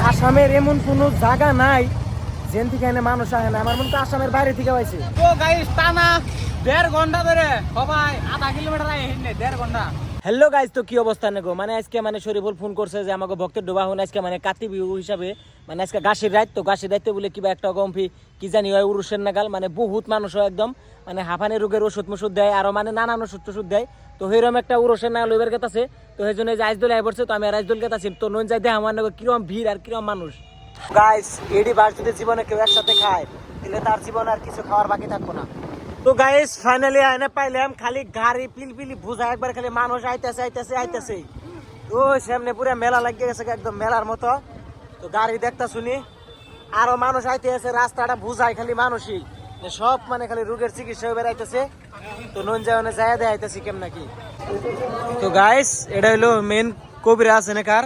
আসামের এমন কোনো জায়গা নাই যেন থেকে এনে মানুষ আসে না। আমার মনে তো আসামের বাইরে থেকে পাইছে। তো গাইস টানা 1.5 ঘন্টা ধরে সবাই আধা কিলোমিটার আই হেন 1.5 ঘন্টা। হ্যালো গাইস, তো কি অবস্থা নেগো? মানে আজকে মানে শরীফুল ফোন করছে যে আমাকে ভক্তের ডোবা হন আজকে মানে কাতি বিহু হিসাবে মানে আজকে গাছের রাত, তো গাছের রাইতে বলে কিবা একটা গম্ফি কি জানি হয় উরুষের নাগাল মানে বহুত মানুষ হয় একদম মানে হাঁফানি রোগের ওষুধ মশুদ দেয় আরো মানে নানান ওষুধ টষুধ দেয়। তো সেইরকম একটা উরুষের নাগাল ওইবার গেতাছে। তো সেই জন্য আইসদোল আই পড়ছে, তো আমি আইসদোল গেতাছি। তো নন যাই দেয় আমার নাকি কিরম ভিড় আর কিরম মানুষ। গাইস এডি বার যদি জীবনে কেউ একসাথে খায় তাহলে তার জীবনে আর কিছু খাওয়ার বাকি থাকবো না। তো গাইস ফাইনালি আইনে পাইলাম খালি গাড়ি পিলপিলি বুঝা একবার খালি মানুষ আইতেছে আইতেছে আইতেছে। তো সামনে পুরো মেলা লাগিয়ে গেছে একদম মেলার মতো। তো গাড়ি দেখতা শুনি আরো মানুষ আইতে আছে, রাস্তাটা বুঝাই খালি মানুষই সব মানে খালি রোগের চিকিৎসা বেড়াইতেছে। তো নুন যায় যায় দেয় আইতেছি কেমন নাকি। তো গাইস এটা হলো মেন কবিরাজ এনেকার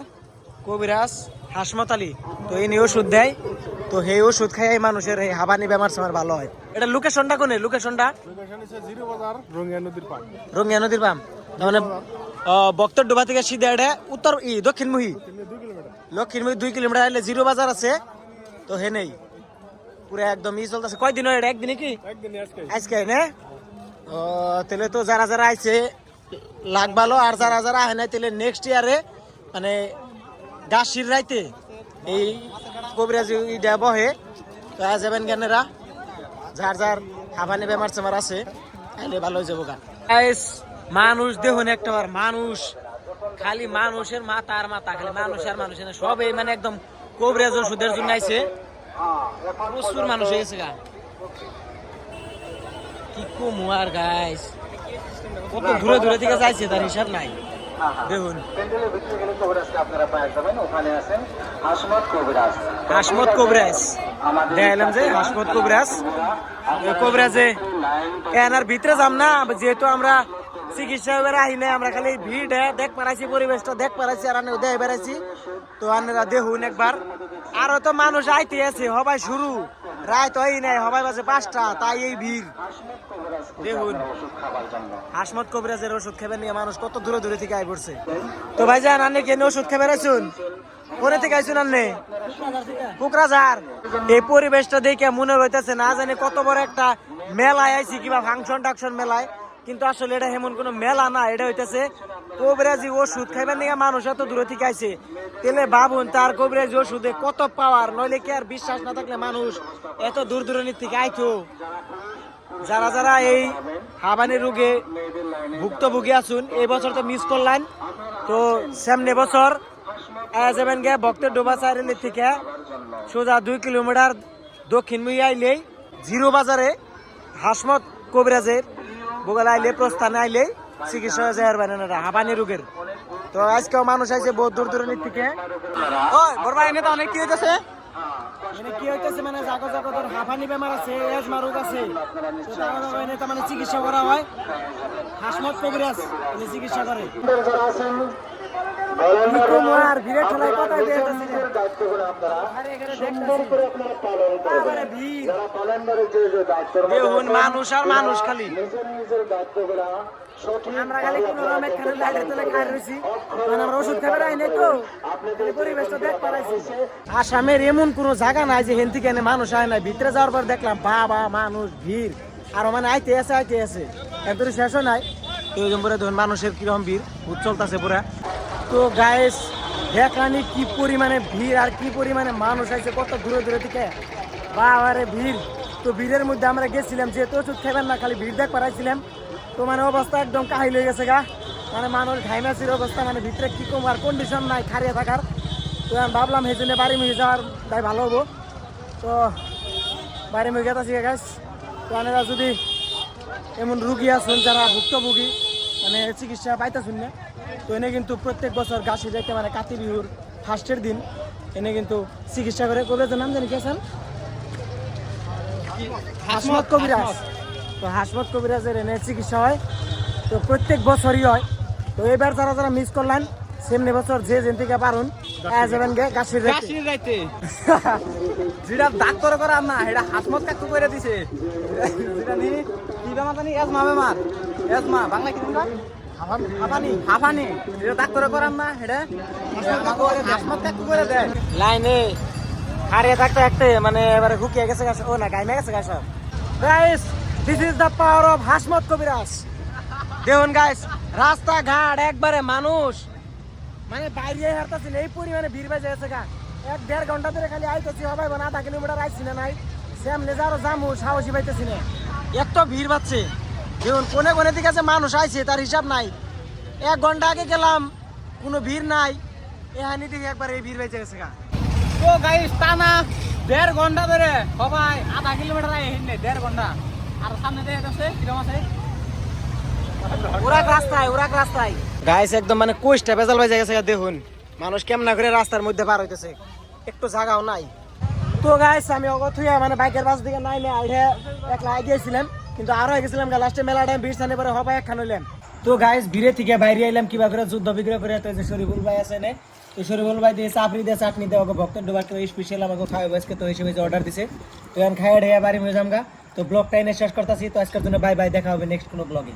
কবিরাজ হাসমত আলী। তো এই নিয়ে ওষুধ দেয়, তো সেই ওষুধ খাই মানুষের এই হাবানি বেমার সেমার ভালো হয়। এটা লোকেশনটা কোনে? লোকেশনটা রঙ্গিয়া নদীর পাম। মানে বক্তর ডোবা থেকে সিধা এটা উত্তর দক্ষিণমুখী 2 কিলোমিটার এলে জিরো বাজার আছে। তো হে নেই পুরো একদম চলতেছে। কয়দিন হয় এটা? একদিনে কি আজকে না? ও তাহলে তো যারা যারা আইছে লাখ ভালো, আর যারা যারা আহে নাই তাহলে নেক্সট ইয়ারে মানে গাছির রাইতে এই কবিরাজ ইডা বহে। তো আজ যাবেন জ্ঞানেরা যার যার হাঁপানি বেমার চেমার আছে তাহলে ভালো হয়ে যাবো গা। মানুষ দেখুন একটা মানুষ খালি মানুষের মাথা আর মাথা, খালি মানুষ আর মানুষ সব এই মানে একদম কবিরাজ ওষুধের জন্য আইছে। প্রচুর মানুষ হয়ে গেছে গা, কি কমু আর গাইস কত দূরে দূরে থেকে যাইছে তার হিসাব নাই। দেখুন হাসমত কবিরাজ দেখলাম যে হাসমত কবিরাজ কবিরাজে এনার ভিতরে যাম না, যেহেতু আমরা চিকিৎসা এবার আহি নাই, আমরা খালি ভিড় দেখ পারাইছি, পরিবেশটা দেখ পারাইছি আর দেখ বেড়াইছি। তো আপনারা দেখুন একবার আরো তো মানুষ আইতে আছে, হবাই শুরু রাত হয় নাই, হবাই বাজে 5টা, তাই এই ভিড় দেখুন। হাসমত কবিরাজের ওষুধ খেবে নিয়ে মানুষ কত দূরে দূরে থেকে আই পড়ছে। তো ভাই যান আনে কেন ওষুধ খেবে রাখছুন? কোনে থেকে আইসুন আনে? কোকরাঝার। এই পরিবেশটা দেখে মনে হইতেছে না জানি কত বড় একটা মেলায় আইছি কিংবা ফাংশন টাকশন মেলায়, কিন্তু আসলে এটা এমন কোনো মেলা না, এটা হইতেছে কবিরাজি ওষুধ খাইবার নিয়ে মানুষ এত দূরে থেকে আইছে। তেলে ভাবুন তার কবিরাজি ওষুধে কত পাওয়ার, নইলে কি আর বিশ্বাস না থাকলে মানুষ এত দূর দূরান্তি থেকে আইতো। যারা যারা এই হাবানি রোগে ভুক্তভোগী আছুন এই বছর তো মিস করলেন, তো সামনে বছর যাবেন গে ভক্তের ডোবা চারিলি থেকে সোজা 2 কিলোমিটার দক্ষিণমুখী আইলেই জিরো বাজারে হাসমত কবিরাজের বগল আইলে প্রস্থানে আইলে চিকিৎসা হয়ে যায় হাবানি রোগের। তো আজকেও মানুষ আইছে বহু দূর দূরান্তি থেকে। অনেক কি হইতেছে কি হইতেছে মানে জাগো জাগো তোর হাঁফানি বেমার আছে, এজমা রোগ আছে, তো মানে চিকিৎসা করা হয়। হাসমত কবিরাজ চিকিৎসা করে। দেখুন মানুষ আর মানুষ খালি আমরা খালি কোন ওষুধ খাবার আই নাই, তো পরিবেশটা দেখ পারাইছি। আসামের এমন কোন জায়গা নাই যে হেন থেকে মানুষ আয় নাই। ভিতরে যাওয়ার পর দেখলাম বাবা মানুষ ভিড় আর মানে আইতে আছে এত শেষও নাই। তো ওই জন্য ধরুন মানুষের কিরকম ভিড় চলতেছে পুরা। তো গায়েস দেখলানি কি পরিমাণে ভিড় আর কি পরিমাণে মানুষ আইছে কত দূরে দূরে থেকে বাবারে ভিড়। তো ভিড়ের মধ্যে আমরা গেছিলাম, যেহেতু ওষুধ খাইবেন না খালি ভিড় দেখ পারাইছিলাম। তো মানে অবস্থা একদম কাহিল হয়ে গেছে গা, মানে মানুষ ঘাইমাছির অবস্থা, মানে ভিতরে কি কম আর কন্ডিশন নাই খারিয়ে থাকার। তো আমি ভাবলাম সেই জন্য বাড়ি মুখে যাওয়ার তাই ভালো হবো। তো বাড়ি মুখে গেছি গাছ। তো আপনারা যদি এমন রুগী আছেন যারা ভুক্তভোগী মানে চিকিৎসা পাইতেছেন না, তো এনে কিন্তু প্রত্যেক বছর গাছি যাইতে মানে কাতি বিহুর ফার্স্টের দিন এনে কিন্তু চিকিৎসা করে। কবিরাজের নাম জানি গেছেন হাসমত কবিরাজ। তো হাসমত কবিরাজের এনে চিকিৎসা হয়, তো প্রত্যেক বছরই হয়। তো এবার যারা যারা মিস করলেন সেমনি বছর যে যেন থেকে পারুন যাবেন গে গাছির রাইতে। যেটা ডাক্তার করা না এটা হাসমত কাকু করে দিছে। যেটা নি কি বেমার জানি এজমা বেমার, এজমা বাংলা কি না হাফানি হাফানি এটা ডাক্তারে করাম না এটা হাসমত একটু করে দেয় লাইনে হারিয়ে থাকতে থাকতে মানে এবারে হুকিয়ে গেছে গাছ ও না গাইমে গেছে গাছ guys this is the power of Hasmat কবিরাজ দেখুন গাইস রাস্তাঘাট একবারে মানুষ মানে বাইরে হারতাছি এই পরিমাণে ভিড় বাজে গেছে গা 1-1.5 ঘন্টা ধরে খালি আইতেছি হবে না আধা কিলোমিটার আইছি না নাই সামনে যারো জামু সাহসী পাইতেছি না এত ভিড় বাজছে দেখুন কোনে কোনে দিকে আছে মানুষ আইছে তার হিসাব নাই 1 ঘন্টা আগে গেলাম কোনো ভিড় নাই এখানে দেখি একবার এই ভিড় বেঁচে গেছে গা তো গাইস টানা 1.5 ঘন্টা ধরে সবাই আধা কিলোমিটার আই হেঁটে 1.5 ঘন্টা আর সামনে দেখে আছে কিরকম আছে ওরা রাস্তায় গাইস একদম মানে কোষ্টা বেজাল বাজে গেছে দেখুন মানুষ কেমন করে রাস্তার মধ্যে পার হইতেছে একটু জায়গাও নাই তো গাইস আমি অগথুয়া মানে বাইকের বাস দিকে নাই আইডে একলা গিয়েছিলাম কিন্তু আরো হয়ে গেছিলাম লাস্টে মেলা টাইম ভিড় সামনে পরে হবাই একখান হইলাম তো গাইস ভিড়ে থেকে বাইরে আইলাম কিবা করে যুদ্ধ বিগ্রহ করে তো যে শরীফুল ভাই আছে না তো শরীফুল ভাই দিয়ে চাপড়ি দিয়ে চাটনি দিয়ে ওকে ভক্ত ডোবার করে স্পেশাল আমাকে খাওয়াই আজকে তো হিসেবে অর্ডার দিছে তো এখন খাইয়ে ঢেয়া বাড়ি হয়ে যামগা তো ব্লগটা এনে শেষ করতেছি তো আজকের জন্য বাই বাই দেখা হবে নেক্সট কোনো ব্লগে